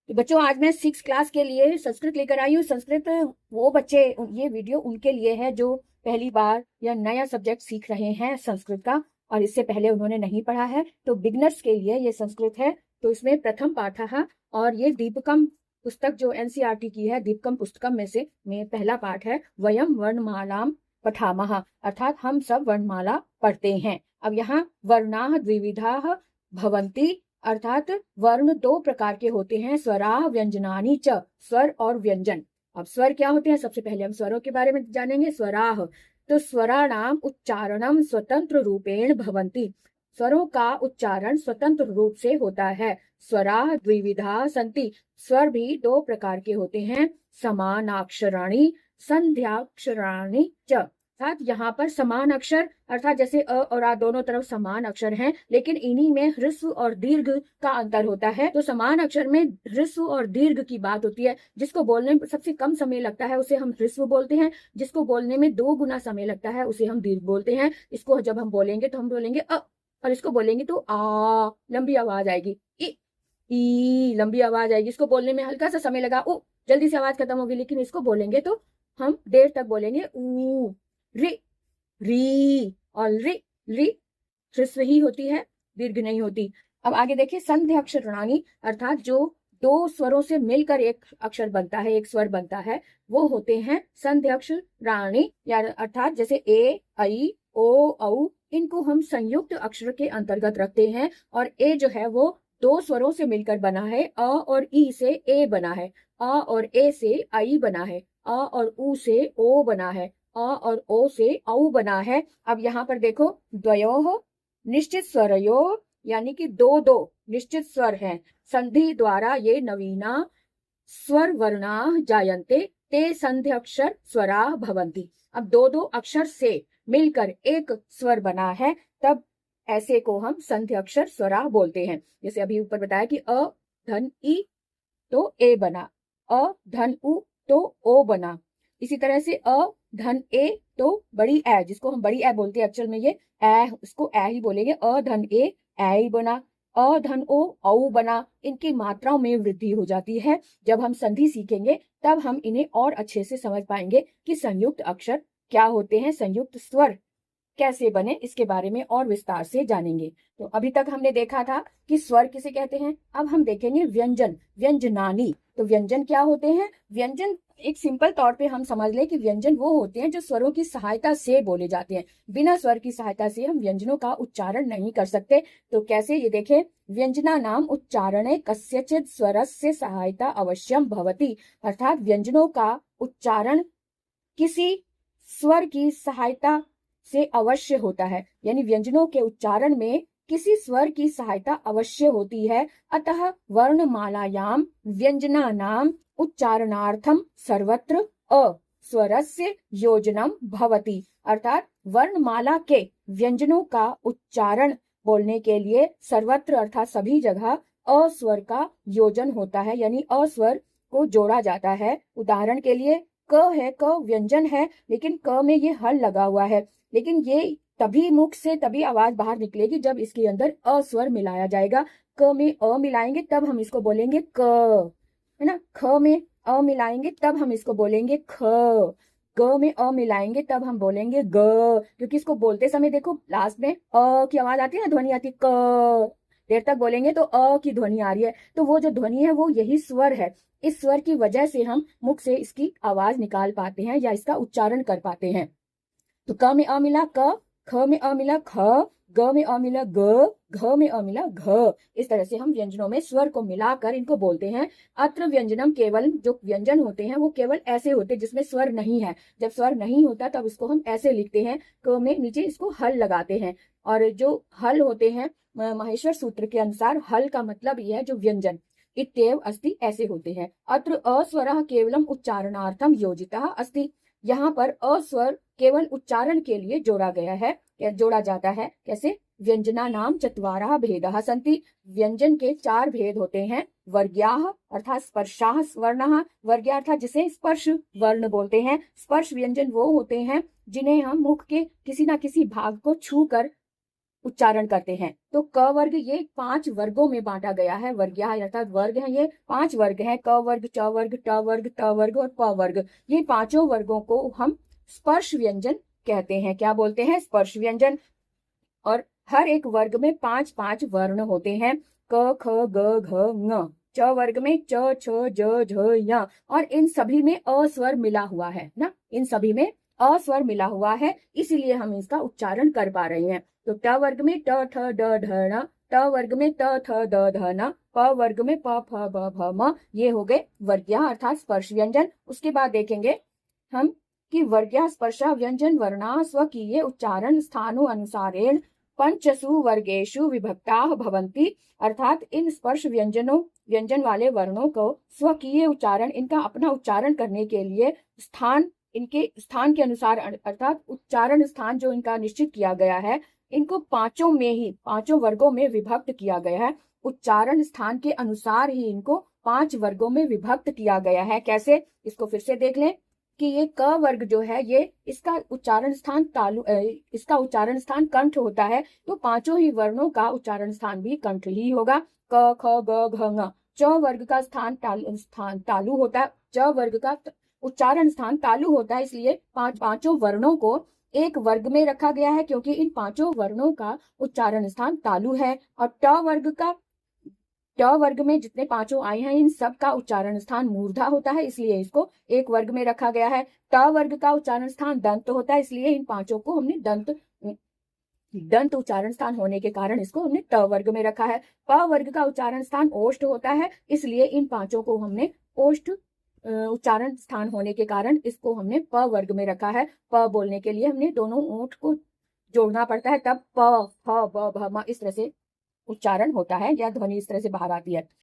तो बच्चों आज मैं 6 क्लास के लिए संस्कृत लेकर आई हूँ। संस्कृत वो बच्चे, ये वीडियो उनके लिए है जो पहली बार या नया सब्जेक्ट सीख रहे हैं संस्कृत का और इससे पहले उन्होंने नहीं पढ़ा है। तो बिगनर्स के लिए ये संस्कृत है। तो इसमें प्रथम पाठः और ये दीपकम पुस्तक जो एनसीईआरटी की है, दीपकम पुस्तकम में पहला पाठ है वयम वर्णमालाम पठामः, अर्थात हम सब वर्णमाला पढ़ते हैं। अब यहाँ वर्णाः द्विविधाः भवन्ति, अर्थात वर्ण दो प्रकार के होते हैं, स्वराः व्यंजनानि च, स्वर और व्यंजन। अब स्वर क्या होते हैं, सबसे पहले हम स्वरों के बारे में जानेंगे। स्वराः, तो स्वराणाम उच्चारणम स्वतंत्र रूपेण भवन्ति, स्वरों का उच्चारण स्वतंत्र रूप से होता है। स्वराः द्विविधा सन्ति, स्वर भी दो प्रकार के होते हैं, समानाक्षराणि संध्याक्षराणि च, अर्थात यहाँ पर समान अक्षर, अर्थात जैसे अ और आ दोनों तरफ समान अक्षर हैं, लेकिन इन्हीं में ह्रस्व और दीर्घ का अंतर होता है। तो समान अक्षर में ह्रस्व और दीर्घ की बात होती है। जिसको बोलने में सबसे कम समय लगता है उसे हम ह्रस्व बोलते हैं, जिसको बोलने में 2 गुना समय लगता है उसे हम दीर्घ बोलते हैं। इसको जब हम बोलेंगे तो हम बोलेंगे अ, और इसको बोलेंगे तो आ, लंबी आवाज आएगी। ई लंबी आवाज आएगी। इसको बोलने में हल्का सा समय लगा, उ जल्दी से आवाज खत्म होगी, लेकिन इसको बोलेंगे तो हम देर तक बोलेंगे। ऊ, रि, री और री ह्रस्व ही होती है, दीर्घ नहीं होती। अब आगे देखिए, संध्या अक्षराणी, अर्थात जो 2 स्वरों से मिलकर एक अक्षर बनता है, एक स्वर बनता है, वो होते हैं संध्या अक्षराणी, या अर्थात जैसे ए, ऐ, ओ, औ, इनको हम संयुक्त अक्षर के अंतर्गत रखते हैं। और ए जो है वो 2 स्वरों से मिलकर बना है, अ और ई से ए बना है, अ और ए से आई बना है, अ और उ से ओ बना है, अ और ओ से औ बना है। अब यहाँ पर देखो, द्वयोः निश्चित स्वरयोः, यानी कि 2 निश्चित स्वर हैं, संधि द्वारा ये नवीना स्वर वर्णाः जायन्ते, ते संध्यक्षर स्वराः भवन्ति। अब 2 अक्षर से मिलकर एक स्वर बना है, तब ऐसे को हम संध्यक्षर स्वराः बोलते हैं। जैसे अभी ऊपर बताया कि अ धन ई तो ए बना, अ धन उ तो ओ बना। इसी तरह से अ धन ए तो बड़ी ए, जिसको हम बड़ी ए बोलते हैं, एक्चुअल में ये ए, इसको ए ही बोलेंगे। अ धन ए ही बना, अ धन ओ औ बना। इनकी मात्राओं में वृद्धि हो जाती है। जब हम संधि सीखेंगे तब हम इन्हें और अच्छे से समझ पाएंगे कि संयुक्त अक्षर क्या होते हैं, संयुक्त स्वर कैसे बने, इसके बारे में और विस्तार से जानेंगे। तो अभी तक हमने देखा था कि स्वर किसे कहते हैं। अब हम देखेंगे व्यंजन, व्यंजनानी। तो व्यंजन क्या होते हैं? व्यंजन एक सिंपल तौर पे हम समझ लें कि व्यंजन वो होते हैं जो स्वरों की सहायता से बोले जाते हैं। बिना स्वर की सहायता से हम व्यंजनों का उच्चारण नहीं कर सकते। तो कैसे, ये देखें, व्यंजना नाम उच्चारणे कस्यचित् स्वरस्य सहायता अवश्यम भवति, अर्थात व्यंजनों का उच्चारण किसी स्वर की सहायता से अवश्य होता है, यानी व्यंजनों के उच्चारण में किसी स्वर की सहायता अवश्य होती है। अतः वर्णमालायाम व्यंजनानाम उच्चारणार्थम सर्वत्र अ स्वरस्य योजनम भवति, अर्थात वर्णमाला के व्यंजनों का उच्चारण बोलने के लिए सर्वत्र अर्थात सभी जगह अ स्वर का योजन होता है, यानी अ स्वर को जोड़ा जाता है। उदाहरण के लिए क है, क व्यंजन है, लेकिन क में ये हल लगा हुआ है, लेकिन ये तभी मुख से तभी आवाज बाहर निकलेगी जब इसके अंदर अ स्वर मिलाया जाएगा। क में अ मिलाएंगे तब हम इसको बोलेंगे क, है ना। ख में अ मिलाएंगे तब हम इसको बोलेंगे ख, ग में अ मिलाएंगे तब हम बोलेंगे ग, क्योंकि इसको बोलते समय देखो लास्ट में अ की आवाज आती है ना, ध्वनि आती है क, देर तक बोलेंगे तो अ की ध्वनि आ रही है, तो वो जो ध्वनि है वो यही स्वर है। इस स्वर की वजह से हम मुख से इसकी आवाज निकाल पाते हैं या इसका उच्चारण कर पाते हैं। तो क में अ मिला क, ख में अ मिला ख, ग में अ मिला ग, घ में अ मिला घ। इस तरह से हम व्यंजनों में स्वर को मिलाकर इनको बोलते हैं। अत्र व्यंजनम, केवल जो व्यंजन होते हैं वो केवल ऐसे होते हैं जिसमें स्वर नहीं है। जब स्वर नहीं होता तब इसको हम ऐसे लिखते हैं, क में नीचे इसको हल लगाते हैं। और जो हल होते हैं, माहेश्वर सूत्र के अनुसार हल का मतलब यह है जो व्यंजन, इत्येव अस्ति, ऐसे होते हैं। अत्र अस्वरः केवलम उच्चारणार्थम योजितः अस्ति, यहाँ पर अस्वर केवल उच्चारण के लिए जोड़ा गया है, जोड़ा जाता है। कैसे? व्यंजना नाम चत्वारः भेदाः सन्ति, व्यंजन के 4 भेद होते हैं। वर्ग्याः अर्थात स्पर्शाः वर्णाः, वर्ग्य अर्थात जिसे स्पर्श वर्ण बोलते हैं। स्पर्श व्यंजन वो होते हैं जिन्हें हम मुख के किसी ना किसी भाग को छू कर उच्चारण करते हैं। तो क वर्ग ये 5 वर्गों में बांटा गया है। वर्ग्या अर्थात वर्ग है, ये 5 वर्ग हैं, क वर्ग, च वर्ग, ट वर्ग, त वर्ग और प वर्ग। ये पांचों वर्गों को हम स्पर्श व्यंजन कहते हैं। क्या बोलते हैं? स्पर्श व्यंजन। और हर एक वर्ग में 5-5 वर्ण होते हैं। क, ख, ग, घ, ङ। च वर्ग में च, छ, ज, झ, य। और इन सभी में अ स्वर मिला हुआ है ना, इन सभी में अ स्वर मिला हुआ है, इसीलिए हम इसका उच्चारण कर पा रहे हैं। तो ट वर्ग में ट, ठ, ड, ढ, ण। ट वर्ग में त, थ, द, ध, न। प वर्ग में प, फ, ब, भ, म। ये हो गए वर्ग्या अर्थात स्पर्श व्यंजन। उसके बाद देखेंगे हम कि वर्ग्या स्पर्शा व्यंजन वर्णा स्वकीय उच्चारण स्थानु अनुसारेण पंचसु वर्गेषु विभक्ताः भवन्ति। अर्थात इन स्पर्श व्यंजन वाले वर्णों को स्वकीय उच्चारण, इनका अपना उच्चारण करने के लिए स्थान, इनके स्थान के अनुसार अर्थात उच्चारण स्थान जो इनका निश्चित किया गया है, इनको पांचों में ही, पांचों वर्गों में विभक्त किया गया है। उच्चारण स्थान के अनुसार ही इनको 5 वर्गों में विभक्त किया गया है। कैसे? इसको फिर से देख लें कि ये क वर्ग जो है, ये इसका उच्चारण स्थान इसका उच्चारण स्थान कंठ होता है, तो पांचों ही वर्णों का उच्चारण स्थान भी कंठ ही होगा। क, ख, ग, घ, ङ। च वर्ग का स्थान तालु होता है, च वर्ग का उच्चारण स्थान तालु होता है, इसलिए पांचों वर्णों को एक वर्ग में रखा गया है, क्योंकि इन पांचों वर्णों का उच्चारण स्थान तालु है। और ट वर्ग में जितने पांचों आए हैं, इन सब का उच्चारण स्थान मूर्धा होता है, इसलिए इसको एक वर्ग में रखा गया है। ट वर्ग का उच्चारण स्थान दंत होता है, इसलिए इन पांचों को हमने दंत उच्चारण स्थान होने के कारण इसको हमने ट वर्ग में रखा है। प वर्ग का उच्चारण स्थान ओष्ठ होता है, इसलिए इन पांचों को हमने ओष्ठ उच्चारण स्थान होने के कारण इसको हमने प वर्ग में रखा है। प बोलने के लिए हमने दोनों ओठ को जोड़ना पड़ता है, तब प, फ, ब, भ, म इस तरह से उच्चारण होता है, या ध्वनि इस तरह से बाहर आती है।